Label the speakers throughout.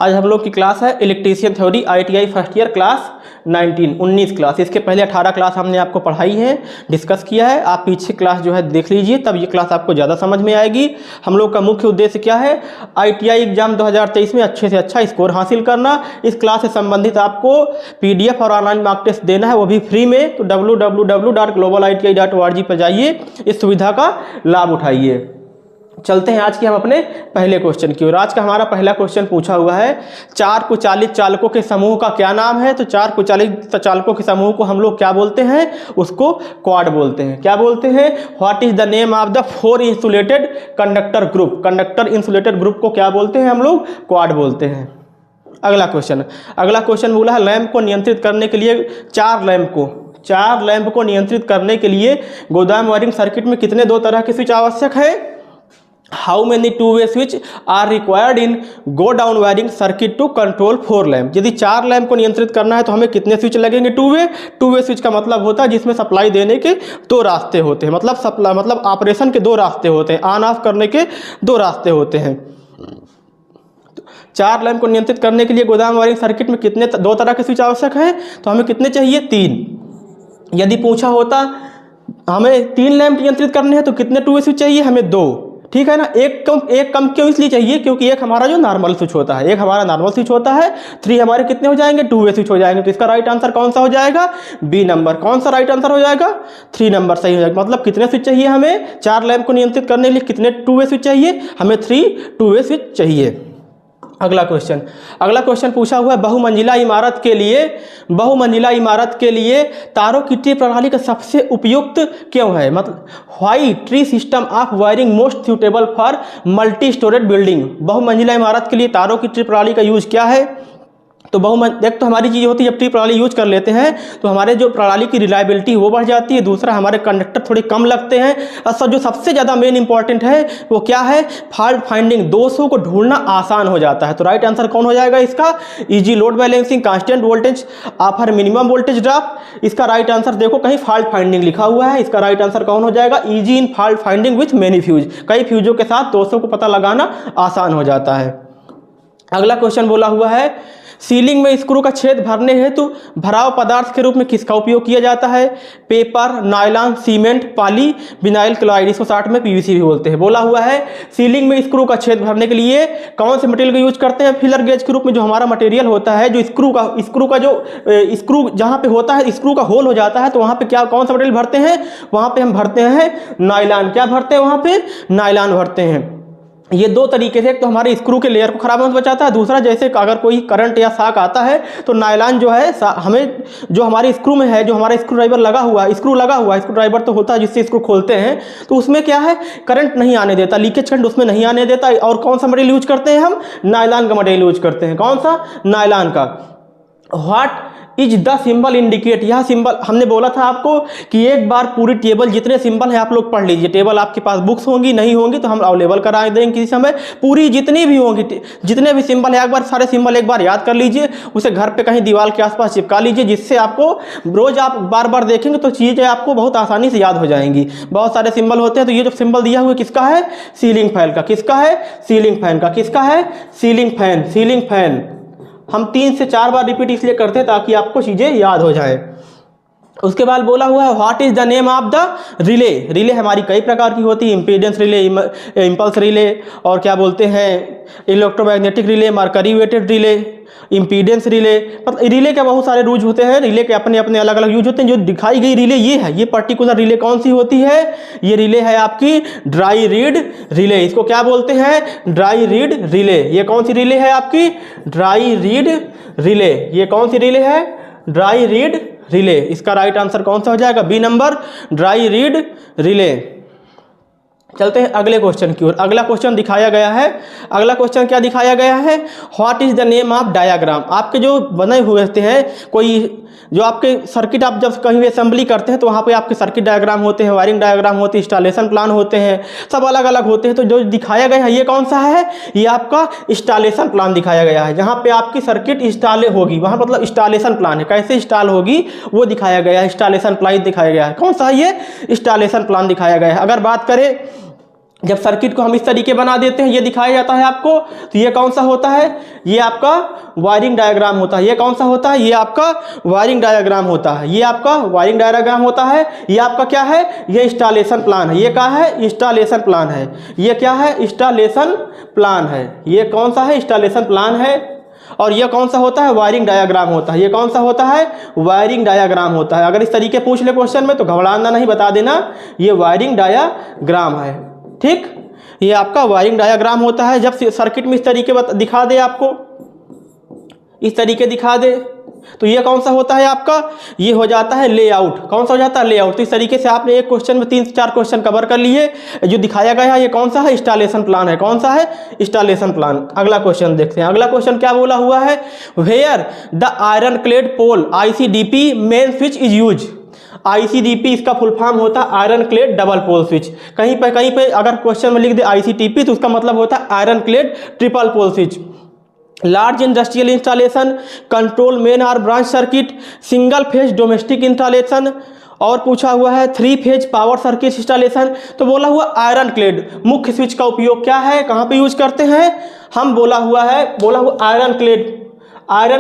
Speaker 1: आज हम लोग की क्लास है electrician theory ITI first year class 19 class. इसके पहले 18 क्लास हमने आपको पढ़ाई है, डिस्कस किया है। आप पीछे क्लास जो है देख लीजिए, तब ये क्लास आपको ज़्यादा समझ में आएगी। हम लोग का मुख्य उद्देश्य क्या है, ITI एग्जाम 2023 में अच्छे से अच्छा स्कोर हासिल करना। इस क्लास से संबंधित आपको PDF और ऑनलाइन मॉक टेस्ट देना है, वो भी फ्री में। तो www.globaliti.org पर जाइए, इस सुविधा का लाभ उठाइए। चलते हैं आज के हम अपने पहले क्वेश्चन की ओर। आज का हमारा पहला क्वेश्चन पूछा हुआ है, 4 कुचालित चालकों के समूह का क्या नाम है। तो 4 कुचालित चालकों के समूह को हम लोग क्या बोलते हैं, उसको क्वाड बोलते हैं। क्या बोलते हैं, what is the name of the 4 insulated conductor group. Conductor insulated group को क्या बोलते हैं, हम लोग क्वाड बोलते हैं। अगला क्वेश्चन बोला है, लैंप को नियंत्रित करने के लिए 4 लैंप को नियंत्रित करने के लिए गोदाम वायरिंग सर्किट में कितने 2 तरह के स्विच आवश्यक है। हाउ मेनी 2-वे switch are required in go down wiring circuit to control 4 lamp. यदि 4 लैंप को नियंत्रित करना है तो हमें कितने स्विच लगेंगे, 2-वे स्विच का मतलब होता है जिसमें सप्लाई देने के 2 रास्ते होते हैं, मतलब ऑपरेशन के 2 रास्ते होते हैं, ऑन ऑफ करने के 2 रास्ते होते हैं। 4 लैंप को नियंत्रित करने के लिए गोदाम वायरिंग सर्किट में कितने 2 तरह के स्विच आवश्यक है, तो हमें कितने चाहिए, 3। यदि पूछा होता हमें 3 लैंप नियंत्रित करने हैं तो कितने 2-वे स्विच चाहिए, हमें 2। ठीक है ना। एक कम क्यों इसलिए चाहिए, क्योंकि एक हमारा जो नॉर्मल स्विच होता है, 3 हमारे कितने हो जाएंगे, 2-वे स्विच हो जाएंगे। तो इसका राइट आंसर कौन सा हो जाएगा, बी नंबर। कौन सा राइट आंसर हो जाएगा, 3 नंबर सही हो जाएगा। मतलब कितने स्विच चाहिए हमें, 4 लैंप को नियंत्रित करने के लिए कितने 2-वे स्विच चाहिए, हमें 3 2-वे स्विच चाहिए। अगला क्वेश्चन पूछा हुआ है, बहुमंजिला इमारत के लिए तारों की ट्री प्रणाली का सबसे उपयुक्त क्यों है। मतलब why tree system of wiring most suitable for multi storage building. बहुमंजिला इमारत के लिए तारों की ट्री प्रणाली का यूज क्या है। तो एक तो हमारी चीज़ होती है, जब ट्री प्रणाली यूज कर लेते हैं तो हमारे जो प्रणाली की रिलायबिलिटी वो बढ़ जाती है। दूसरा, हमारे कंडक्टर थोड़े कम लगते हैं। और जो सबसे ज़्यादा मेन इंपॉर्टेंट है वो क्या है, फॉल्ट फाइंडिंग, दोषों को ढूंढना आसान हो जाता है। तो राइट आंसर कौन हो जाएगा इसका, easy load balancing, constant voltage offer minimum voltage drop. इसका राइट आंसर देखो, कहीं फॉल्ट फाइंडिंग लिखा हुआ है, इसका राइट आंसर कौन हो जाएगा, easy in fault finding with many fuse. कई फ्यूजों के साथ दोषों को पता लगाना आसान हो जाता है। अगला क्वेश्चन बोला हुआ है, सीलिंग में स्क्रू का छेद भरने हेतु भराव पदार्थ के रूप में किसका उपयोग किया जाता है। Paper, nylon, cement, poly vinyl chloride, इसको शॉर्ट में PVC भी बोलते हैं। बोला हुआ है सीलिंग में स्क्रू का छेद भरने के लिए कौन से मटेरियल का यूज करते हैं। फिलर गेज के रूप में जो हमारा मटेरियल होता है, जो स्क्रू जहाँ पे होता है, स्क्रू का होल हो जाता है, तो वहाँ पे कौन सा मटेरियल भरते हैं, वहाँ पे हम भरते हैं नायलॉन। क्या भरते हैं वहाँ पे, नायलॉन भरते हैं। ये 2 तरीके से, एक तो हमारे स्क्रू के लेयर को खराब होने से बचाता है, दूसरा जैसे अगर कोई करंट या शॉक आता है तो नायलॉन जो है हमें जो हमारे स्क्रू में है, जो हमारा स्क्रू ड्राइवर लगा हुआ है, स्क्रू ड्राइवर तो होता है जिससे स्क्रू खोलते हैं, तो उसमें क्या है, करंट नहीं आने देता, लीकेज करंट उसमें नहीं आने देता। और कौन सा मटेरियल यूज करते हैं हम, नायलॉन का मटेरियल यूज करते हैं। कौन सा, नायलॉन का। What is the symbol indicate. यह सिंबल हमने बोला था आपको कि एक बार पूरी टेबल जितने सिंबल है आप लोग पढ़ लीजिए। टेबल आपके पास बुक्स होंगी, नहीं होंगी तो हम अवेलेबल करा देंगे किसी समय। पूरी जितनी भी होंगी, जितने भी सिंबल है, एक बार सारे सिंबल एक बार याद कर लीजिए, उसे घर पे कहीं दीवार के आसपास चिपका लीजिए, जिससे आपको रोज आप बार बार देखेंगे तो चीज़ें आपको बहुत आसानी से याद हो जाएंगी। बहुत सारे सिंबल होते हैं। तो ये जो सिंबल दिया हुआ किसका है, सीलिंग फैन का। किसका है, सीलिंग फैन का। किसका है, सीलिंग फैन। हम 3 से 4 बार रिपीट इसलिए करते हैं ताकि आपको चीज़ें याद हो जाए। उसके बाद बोला हुआ है, what is the name of the relay. Relay हमारी कई प्रकार की होती है, इम्पीडेंस रिले, इम्पल्स रिले, और क्या बोलते हैं, electromagnetic relay, mercury wetted relay, impedance relay. मतलब रिले के बहुत सारे यूज होते हैं, रिले के अपने अपने अलग अलग यूज होते हैं। जो दिखाई गई रिले ये है, ये पर्टिकुलर रिले कौन सी होती है, ये रिले है आपकी ड्राई रीड रिले। इसको क्या बोलते हैं, ड्राई रीड रिले। ये कौन सी रिले है आपकी, ड्राई रीड रिले। ये कौन सी रिले है, ड्राई रीड रिले। इसका राइट आंसर कौन सा हो जाएगा, B number, dry reed relay. चलते हैं अगले क्वेश्चन की ओर। अगला क्वेश्चन दिखाया गया है, अगला क्वेश्चन क्या दिखाया गया है, what is the name of diagram. आपके जो बने हुए होते हैं, कोई जो आपके सर्किट, आप जब कहीं भी असेंबली करते हैं तो वहाँ पे आपके सर्किट डायग्राम होते हैं, वायरिंग डायग्राम होती है, इंस्टॉलेशन प्लान होते हैं, सब अलग अलग होते हैं। तो जो दिखाया गया है ये कौन सा है, ये आपका इंस्टॉलेशन प्लान दिखाया गया है। जहाँ पे आपकी सर्किट इंस्टॉल होगी, वहाँ मतलब इंस्टॉलेशन प्लान है, कैसे इंस्टॉल होगी वो दिखाया गया है, इंस्टॉलेशन प्लान दिखाया गया है। कौन सा है ये, इंस्टॉलेशन प्लान दिखाया गया है। अगर बात करें जब सर्किट को हम इस तरीके बना देते हैं, ये दिखाया जाता है आपको, तो ये कौन सा होता है, ये आपका वायरिंग डायग्राम होता है। ये कौन सा होता है, ये आपका वायरिंग डायग्राम होता है। ये आपका वायरिंग डायग्राम होता है। ये आपका क्या है, ये इंस्टॉलेशन प्लान है। ये क्या है, इंस्टॉलेशन प्लान है। ये क्या है, इंस्टॉलेशन प्लान है। ये कौन सा है, इंस्टॉलेशन प्लान है। और ये कौन सा होता है, वायरिंग डायग्राम होता है। ये कौन सा होता है, वायरिंग डायग्राम होता है। अगर इस तरीके पूछ ले क्वेश्चन में तो घबराना नहीं, बता देना ये वायरिंग डायग्राम है। ठीक, ये आपका वायरिंग डायग्राम होता है। जब सर्किट में इस तरीके दिखा दे आपको, इस तरीके दिखा दे, तो ये कौन सा होता है आपका, ये हो जाता है लेआउट। कौन सा हो जाता है, लेआउट। तो इस तरीके से आपने एक क्वेश्चन में 3-4 क्वेश्चन कवर कर लिए। जो दिखाया गया है ये कौन सा है, इंस्टॉलेशन प्लान है। कौन सा है, इंस्टॉलेशन प्लान। अगला क्वेश्चन देखते हैं। अगला क्वेश्चन क्या बोला हुआ है, where the iron clad pole ICDP main switch is use. ICDP इसका फुल फॉर्म होता है iron clad double pole switch. कहीं पे अगर क्वेश्चन में लिख दे ICTP तो उसका मतलब होता है iron clad triple pole switch. Large industrial installation, control main और branch circuit, single phase domestic installation, और पूछा हुआ है 3 फेज पावर सर्किट इंस्टॉलेशन। तो बोला हुआ आयरन क्लेड मुख्य स्विच का उपयोग क्या है, कहाँ पे यूज करते हैं हम, बोला हुआ iron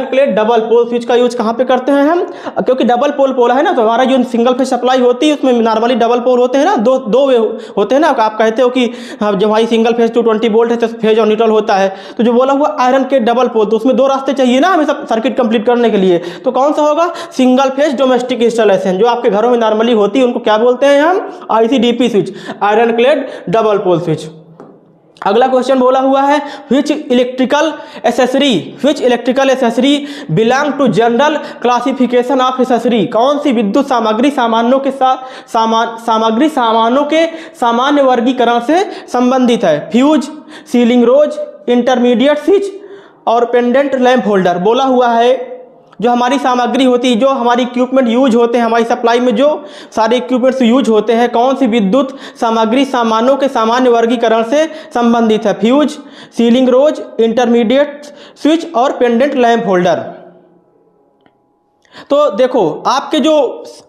Speaker 1: clad double pole switch का यूज कहाँ पे करते हैं हम, क्योंकि डबल पोल है ना, तो हमारा जो सिंगल फेज सप्लाई होती है उसमें नॉर्मली डबल पोल होते हैं ना, दो वे होते हैं ना। आप कहते हो कि जब हमारी सिंगल फेज 220 वोल्ट है तो फेज और न्यूट्रल होता है। तो जो बोला हुआ आयरन क्लेड डबल पोल, तो उसमें 2 रास्ते चाहिए ना हमें सब सर्किट कंप्लीट करने के लिए। तो कौन सा होगा, सिंगल फेज डोमेस्टिक इंस्टॉलेशन, जो आपके घरों में नॉर्मली होती है उनको क्या बोलते हैं हम, ICDP switch, iron clad double pole switch. अगला क्वेश्चन बोला हुआ है which electrical accessory belong to general classification of accessory. कौन सी विद्युत सामग्री सामानों के साथ सामानों के सामान्य वर्गीकरण से संबंधित है। फ्यूज, सीलिंग रोज, इंटरमीडिएट स्विच और पेंडेंट लैंप होल्डर। बोला हुआ है जो हमारी सामग्री होती है, जो हमारी इक्विपमेंट यूज होते हैं, हमारी सप्लाई में जो सारे इक्विपमेंट्स यूज होते हैं, कौन सी विद्युत सामग्री सामानों के सामान्य वर्गीकरण से संबंधित है। फ्यूज, सीलिंग रोज, इंटरमीडिएट स्विच और पेंडेंट लैंप होल्डर। तो देखो आपके जो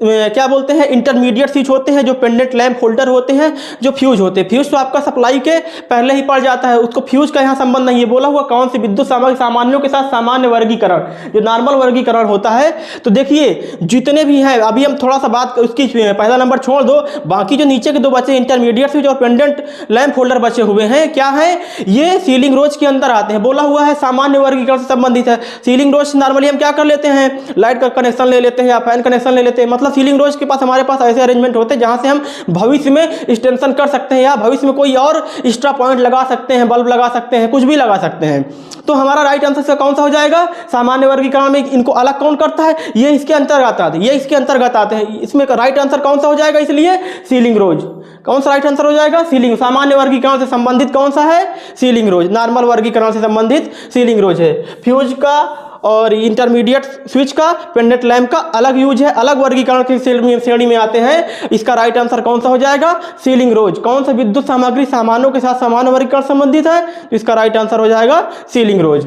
Speaker 1: क्या बोलते हैं इंटरमीडिएट स्विच होते हैं, जो पेंडेंट लैंप होल्डर होते हैं, जो फ्यूज होते हैं, फ्यूज तो आपका सप्लाई के पहले ही पड़ जाता है, उसको फ्यूज का यहाँ संबंध नहीं है। बोला हुआ कौन सी विद्युत सामग्री सामान्यों के साथ सामान्य वर्गीकरण, जो नॉर्मल वर्गीकरण होता है। तो देखिए जितने भी हैं, अभी हम थोड़ा सा बात उसकी, पहला नंबर छोड़ दो, बाकी जो नीचे के 2 बचे इंटरमीडिएट स्विच और पेंडेंट लैंप होल्डर बचे हुए हैं, क्या है, ये सीलिंग रोज के अंदर आते हैं। बोला हुआ है सामान्य वर्गीकरण से संबंधित है। सीलिंग रोज नॉर्मली हम क्या कर लेते हैं, लाइट का कनेक्शन ले लेते हैं या फैन कनेक्शन ले लेते हैं। मतलब सीलिंग रोज के पास हमारे पास ऐसे अरेंजमेंट होते हैं जहां से हम भविष्य में एक्सटेंशन कर सकते हैं या भविष्य में कोई और एक्स्ट्रा पॉइंट लगा सकते हैं, बल्ब लगा सकते हैं, कुछ भी लगा सकते हैं। तो हमारा राइट आंसर से कौन सा हो जाएगा, सामान्य वर्गीकरण में इनको अलग कौन करता है, ये इसके अंतर्गत आते हैं, ये इसके अंतर्गत आते हैं। इसमें राइट आंसर कौन सा हो जाएगा, इसलिए सीलिंग रोज। कौन सा राइट आंसर हो जाएगा, सीलिंग। सामान्य वर्गीकरण से संबंधित कौन सा है, सीलिंग रोज। नॉर्मल वर्गीकरण से संबंधित सीलिंग रोज है। फ्यूज का और इंटरमीडिएट स्विच का, पेंडेंट लैंप का अलग यूज है, अलग वर्गीकरण की श्रेणी में आते हैं। इसका राइट आंसर कौन सा हो जाएगा, सीलिंग रोज। कौन सा विद्युत सामग्री सामानों के साथ सामान्य वर्गीकरण संबंधित है, तो इसका राइट आंसर हो जाएगा सीलिंग रोज।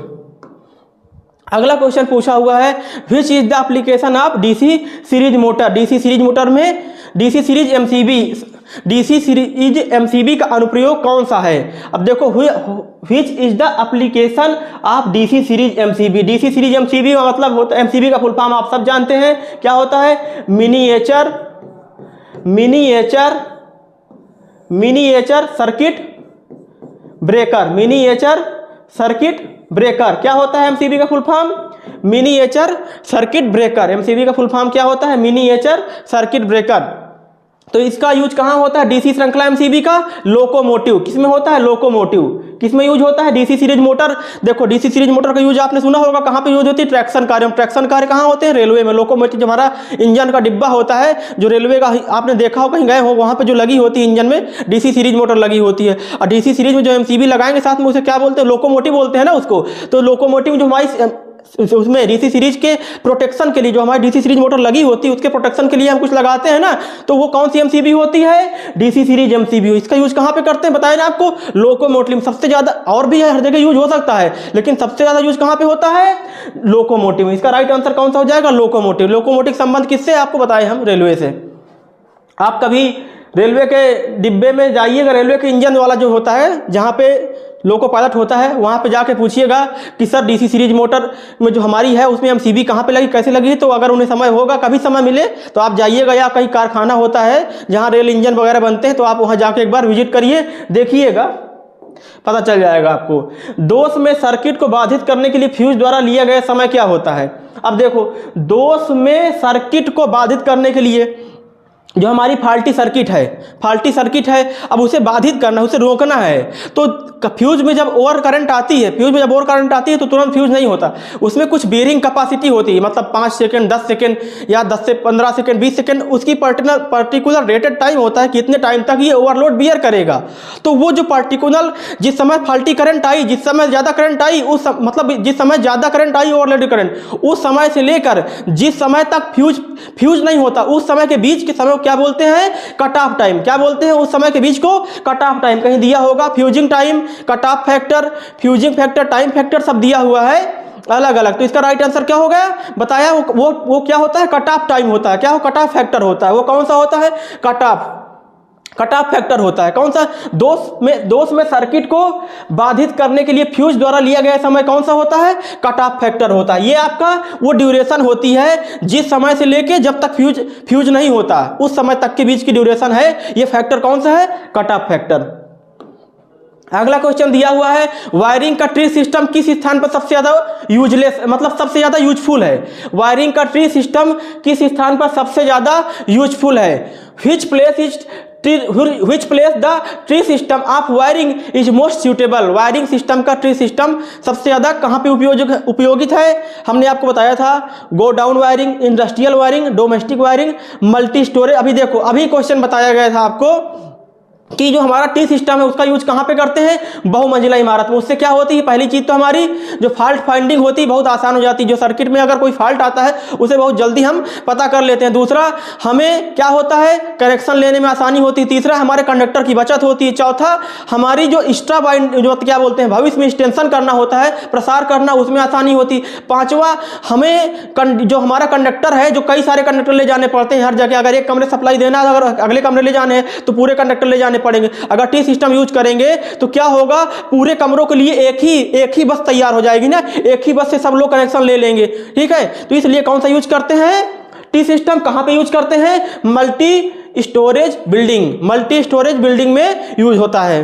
Speaker 1: अगला क्वेश्चन पूछा हुआ है which is the application of DC series motor. DC series motor में DC सीरीज MCB का अनुप्रयोग कौन सा है। अब देखो which is the application of DC series MCB। DC series MCB का मतलब होता है, MCB का फुल फॉर्म आप सब जानते हैं क्या होता है, miniature circuit breaker. Miniature circuit breaker क्या होता है, MCB का full form, miniature circuit breaker. MCB का फुल फॉर्म क्या होता है, मिनिएचर सर्किट ब्रेकर। तो इसका यूज कहाँ होता है, DC श्रृंखला MCB का, लोकोमोटिव। किसमें होता है, लोकोमोटिव। किसमें यूज होता है, DC सीरीज मोटर। देखो DC सीरीज मोटर का यूज आपने सुना होगा, कहाँ पे यूज होती है, ट्रैक्शन कार्य। ट्रैक्शन कार्य कहाँ होते हैं, रेलवे में। लोकोमोटिव जो हमारा इंजन का डिब्बा होता है, जो रेलवे का आपने देखा हो, कहीं गए हो, वहाँ पे जो लगी होती है इंजन में DC सीरीज मोटर लगी होती है। और DC सीरीज में जो MCB लगाएंगे साथ में, उसे क्या बोलते हैं, लोकोमोटिव बोलते हैं ना उसको। तो लोकोमोटिव जो हमारी उसमें DC सीरीज के प्रोटेक्शन के लिए, जो हमारी DC सीरीज मोटर लगी होती है उसके प्रोटेक्शन के लिए हम कुछ लगाते हैं ना, तो वो कौन सी MCB होती है, DC सीरीज MCB। इसका यूज कहाँ पे करते हैं बताया ना आपको, लोकोमोटिव। सबसे ज्यादा, और भी हर जगह यूज हो सकता है, लेकिन सबसे ज्यादा यूज कहाँ पे होता है, लोकोमोटिव। इसका राइट आंसर कौन सा हो जाएगा, लोकोमोटिव। लोकोमोटिव संबंध किससे आपको बताए हम, रेलवे से। आप कभी रेलवे के डिब्बे में जाइएगा, रेलवे के इंजन वाला जो होता है जहाँ पे लोको पायलट होता है, वहाँ पे जाके पूछिएगा कि सर डीसी सीरीज मोटर में जो हमारी है उसमें एमसीबी कहाँ पे लगी, कैसे लगी। तो अगर उन्हें समय होगा, कभी समय मिले तो आप जाइएगा, या कहीं कारखाना होता है जहाँ रेल इंजन वगैरह बनते हैं तो आप वहाँ जाके एक बार विजिट करिए, देखिएगा, पता चल जाएगा आपको। दोष में सर्किट को बाधित करने के लिए फ्यूज द्वारा लिया गया समय क्या होता है। अब देखो, दोष में सर्किट को बाधित करने के लिए जो हमारी फाल्टी सर्किट है, अब उसे बाधित करना, उसे रोकना है। तो फ्यूज में जब ओवर करंट आती है, तो तुरंत फ्यूज नहीं होता, उसमें कुछ बेयरिंग कैपेसिटी होती है, मतलब 5 सेकंड, 10 सेकंड या 10 से 15 सेकंड, 20 सेकंड, उसकी पर्टिकुलर रेटेड टाइम होता है कितने टाइम तक ये ओवरलोड बियर करेगा। तो वो जो पर्टिकुलर जिस समय फाल्टी करंट आई, जिस समय ज़्यादा करंट आई, जिस समय ज़्यादा करंट आई, ओवरलोड करंट, उस समय से लेकर जिस समय तक फ्यूज नहीं होता, उस समय के बीच के समय क्या बोलते हैं, कट ऑफ टाइम। क्या बोलते हैं उस समय के बीच को, कट ऑफ टाइम। कहीं दिया होगा fusing time, cut off factor, fusing factor, time factor सब दिया हुआ है अलग अलग। तो इसका राइट आंसर क्या हो गया, बताया, वो क्या होता है, कट ऑफ टाइम होता है। क्या हो, कट ऑफ फैक्टर होता है। वो कौन सा होता है, कट ऑफ फैक्टर होता है। कौन सा, दोष में सर्किट को बाधित करने के लिए फ्यूज द्वारा लिया गया समय कौन सा होता है, कट ऑफ फैक्टर होता है। ये आपका वो ड्यूरेशन होती है जिस समय से लेके जब तक फ्यूज नहीं होता, उस समय तक के बीच की ड्यूरेशन है, ये फैक्टर कौन सा है, कट ऑफ फैक्टर। अगला क्वेश्चन दिया हुआ है, वायरिंग का ट्री सिस्टम किस स्थान पर सबसे ज्यादा यूजलेस, मतलब सबसे ज्यादा यूजफुल है। वायरिंग का ट्री सिस्टम किस स्थान पर सबसे ज्यादा यूजफुल है। Which place the tree system of wiring is most suitable। Wiring system का ट्री सिस्टम सबसे ज़्यादा कहाँ पे उपयोगित है। हमने आपको बताया था, गो down wiring, industrial wiring, domestic wiring, multi storage. अभी देखो, अभी क्वेश्चन बताया गया था आपको कि जो हमारा टी सिस्टम है उसका यूज कहाँ पे करते हैं, बहुमंजिला इमारत में। उससे क्या होती है, पहली चीज तो हमारी जो फॉल्ट फाइंडिंग होती है बहुत आसान हो जाती है। जो सर्किट में अगर कोई फॉल्ट आता है उसे बहुत जल्दी हम पता कर लेते हैं। दूसरा, हमें क्या होता है, करेक्शन लेने में आसानी होती है। तीसरा, हमारे कंडक्टर की बचत होती है। चौथा, हमारी जो एक्स्ट्रा जो क्या बोलते हैं भविष्य में एक्सटेंशन करना होता है, प्रसार करना, उसमें आसानी होती। पांचवा, हमें जो हमारा कंडक्टर है, जो कई सारे कंडक्टर ले जाने पड़ते हैं हर जगह। अगर एक कमरे सप्लाई देना है, अगर अगले कमरे ले जाने हैं तो पूरे कंडक्टर ले जाने पड़ेंगे। अगर टी सिस्टम यूज करेंगे तो क्या होगा, पूरे कमरों के लिए एक ही बस तैयार हो जाएगी ना, एक ही बस से सब लोग कनेक्शन ले लेंगे। ठीक है, तो इसलिए कौन सा यूज करते हैं, टी सिस्टम। कहां पे यूज करते हैं, मल्टी स्टोरेज बिल्डिंग में यूज होता है,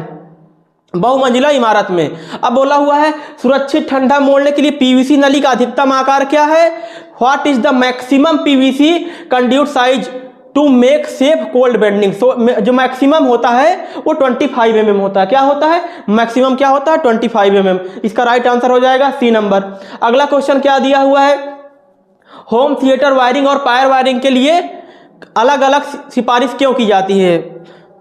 Speaker 1: बहुमंजिला इमारत में। अब बोला हुआ है, सुरक्षित ठंडा मोड़ने के लिए पीवीसी नली का अधिकतम आकार क्या है। What is the maximum PVC conduit size to make safe cold bending. जो मैक्सिमम होता है वो 25 mm होता है। क्या होता है, मैक्सिमम क्या होता है, 25 mm। इसका राइट आंसर हो जाएगा सी नंबर। अगला क्वेश्चन क्या दिया हुआ है, होम थिएटर वायरिंग और पावर वायरिंग के लिए अलग अलग सिफारिश क्यों की जाती है।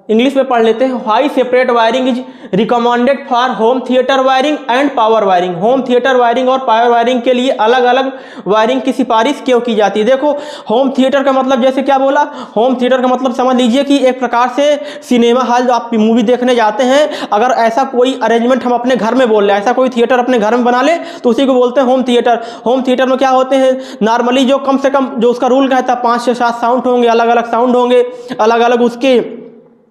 Speaker 1: इंग्लिश में पढ़ लेते हैं। Why separate wiring is recommended for home theatre wiring and power wiring. Home theatre wiring और पावर वायरिंग के लिए अलग अलग वायरिंग की सिफारिश क्यों की जाती है। देखो, होम थिएटर का मतलब जैसे क्या बोला, होम थिएटर का मतलब समझ लीजिए कि एक प्रकार से सिनेमा हॉल, जो आप मूवी देखने जाते हैं, अगर ऐसा कोई अरेंजमेंट हम अपने घर में बोल रहे हैं, ऐसा कोई थिएटर अपने घर में बना ले तो उसी को बोलते हैं होम थिएटर। होम थिएटर में क्या होते हैं, नॉर्मली जो कम से कम जो उसका रूल कहता है 5 से 7 साउंड होंगे, अलग अलग साउंड होंगे, अलग अलग उसके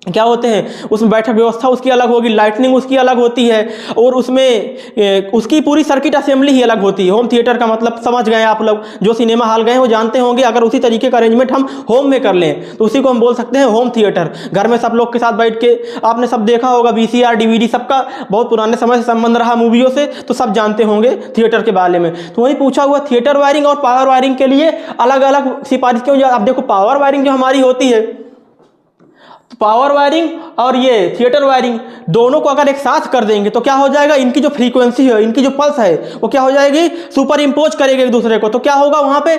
Speaker 1: क्या होते हैं, उसमें बैठक व्यवस्था उसकी अलग होगी, लाइटनिंग उसकी अलग होती है, और उसमें उसकी पूरी सर्किट असेंबली ही अलग होती है। होम थिएटर का मतलब समझ गए आप लोग, जो सिनेमा हॉल गए हैं वो जानते होंगे। अगर उसी तरीके का अरेंजमेंट हम होम में कर लें तो उसी को हम बोल सकते हैं होम थिएटर। घर में सब लोग के साथ बैठ के, आपने सब देखा होगा VCR DVD, सबका बहुत पुराने समय से संबंध रहा मूवियों से, तो सब जानते होंगे थिएटर के बारे में। तो वही पूछा हुआ, थिएटर वायरिंग और पावर वायरिंग के लिए अलग अलग सिफारिश क्यों। अब देखो, पावर वायरिंग जो हमारी होती है, पावर वायरिंग और ये थिएटर वायरिंग दोनों को अगर एक साथ कर देंगे तो क्या हो जाएगा, इनकी जो फ्रीक्वेंसी है, इनकी जो पल्स है वो क्या हो जाएगी, सुपर इम्पोज करेगी एक दूसरे को। तो क्या होगा, वहाँ पे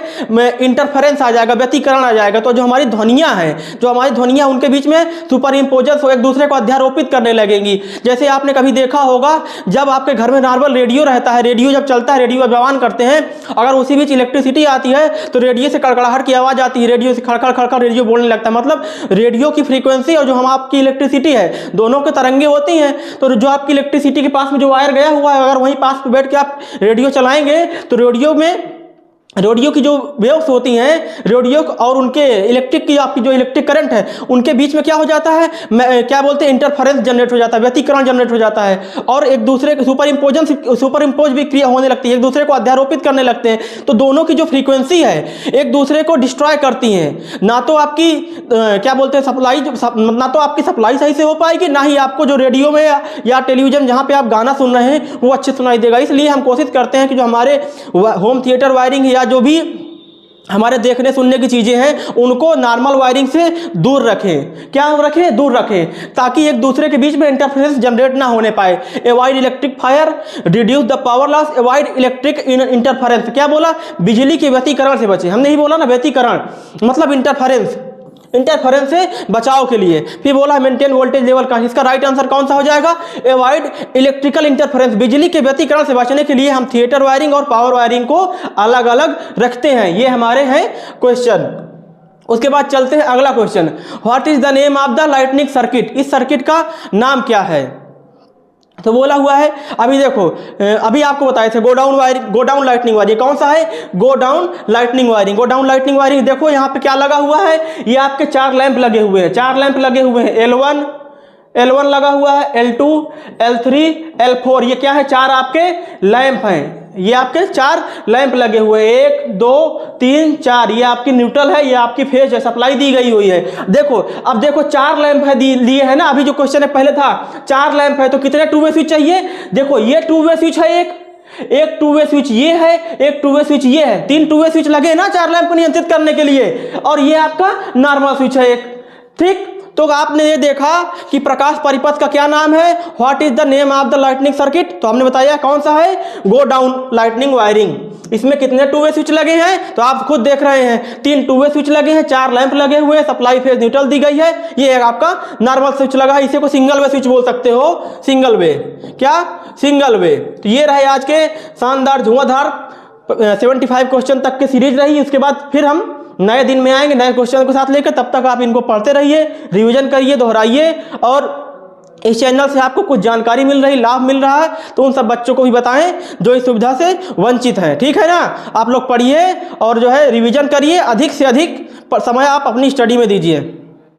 Speaker 1: इंटरफेरेंस आ जाएगा, व्यतिकरण आ जाएगा। तो जो हमारी ध्वनियाँ हैं, उनके बीच में सुपर इम्पोजर्स एक दूसरे को अध्यारोपित करने लगेंगी। जैसे आपने कभी देखा होगा, जब आपके घर में नॉर्मल रेडियो रहता है, रेडियो जब चलता है, रेडियो बयान करते हैं, अगर उसी बीच इलेक्ट्रिसिटी आती है तो रेडियो से कड़कड़ाहट की आवाज़ आती है, रेडियो से खड़खड़ खड़खड़ रेडियो बोलने लगता है। मतलब रेडियो की फ्रीक्वेंसी और जो हम आपकी इलेक्ट्रिसिटी है, दोनों के तरंगे होती हैं। तो जो आपकी इलेक्ट्रिसिटी के पास में जो वायर गया हुआ है, अगर वहीं पास पे बैठ के आप रेडियो चलाएंगे तो रेडियो में रेडियो की जो वेव्स होती हैं, रेडियो और उनके इलेक्ट्रिक की आपकी जो इलेक्ट्रिक करंट है उनके बीच में क्या हो जाता है, क्या बोलते हैं, इंटरफेरेंस जनरेट हो जाता है, व्यतिकरण जनरेट हो जाता है और एक दूसरे के सुपर इम्पोज भी क्रिया होने लगती है, एक दूसरे को अध्यारोपित करने लगते हैं। तो दोनों की जो फ्रीक्वेंसी है एक दूसरे को डिस्ट्रॉय करती हैं। ना तो आपकी क्या बोलते हैं सप्लाई, ना तो आपकी सप्लाई सही से हो पाएगी, ना ही आपको जो रेडियो में या टेलीविजन जहाँ पे आप गाना सुन रहे हैं वो अच्छे सुनाई देगा। इसलिए हम कोशिश करते हैं कि जो हमारे होम थिएटर वायरिंग या जो भी हमारे देखने सुनने की चीज़ें हैं उनको नॉर्मल वायरिंग से दूर रखें। क्या रखें? दूर रखें, ताकि एक दूसरे के बीच में इंटरफेरेंस जनरेट ना होने पाए। Avoid electric fire, reduce the power loss, avoid electric interference. क्या बोला? बिजली के व्यतिकरण से बचे। हमने ही बोला ना, व्यतिकरण मतलब इंटरफेरेंस, इंटरफेरेंस से बचाव के लिए। फिर बोला मेंटेन वोल्टेज लेवल का। इसका राइट आंसर कौन सा हो जाएगा? Avoid electrical interference. बिजली के व्यतिकरण से बचने के लिए हम थिएटर वायरिंग और पावर वायरिंग को अलग अलग रखते हैं। ये हमारे हैं क्वेश्चन। उसके बाद चलते हैं अगला question. What is the name of the lightning circuit? इस सर्किट का नाम क्या है? तो बोला हुआ है, अभी देखो, अभी आपको बताए थे गो डाउन लाइटनिंग वायरिंग। कौन सा है? Go down lightning wiring. Go down lightning wiring देखो यहाँ पे क्या लगा हुआ है, ये आपके 4 लैंप लगे हुए हैं, 4 लैंप लगे हुए हैं। L1 लगा हुआ है, L2, L3, L4, ये क्या है? 4 आपके लैंप हैं। ये आपके 4 लैंप लगे हुए हैं, 1 2 3 4। ये आपकी न्यूट्रल है, ये आपकी फेज है, सप्लाई दी गई हुई है। देखो, अब देखो 4 लैंप है लिए है ना। अभी जो क्वेश्चन है पहले था 4 लैंप है, तो कितने 2 वे स्विच चाहिए? देखो ये 2 वे स्विच है, एक 2 वे स्विच ये है, एक 2 वे स्विच ये है। 3 2 वे स्विच लगे ना 4 लैंप को नियंत्रित करने के लिए, और ये आपका नॉर्मल स्विच है एक। ठीक, तो आपने ये देखा कि प्रकाश परिपथ का क्या नाम है? What is the name of the lightning circuit? तो हमने बताया कौन सा है? Go down lightning wiring. इसमें कितने 2 वे स्विच लगे हैं? तो आप खुद देख रहे हैं, 3 2 वे स्विच लगे हैं, 4 लैंप लगे हुए हैं, सप्लाई फेज न्यूट्रल दी गई है। ये आपका नॉर्मल स्विच लगा है, इसे को सिंगल वे स्विच बोल सकते हो। सिंगल वे, क्या? Single way. तो ये रहे आज के शानदार धुआंधार 75 क्वेश्चन तक की सीरीज रही। उसके बाद फिर हम नए दिन में आएंगे नए क्वेश्चन के साथ लेकर। तब तक आप इनको पढ़ते रहिए, रिवीजन करिए, दोहराइए, और इस चैनल से आपको कुछ जानकारी मिल रही, लाभ मिल रहा है, तो उन सब बच्चों को भी बताएं जो इस सुविधा से वंचित हैं। ठीक है ना? आप लोग पढ़िए और जो है रिवीजन करिए, अधिक से अधिक समय आप अपनी स्टडी में दीजिए।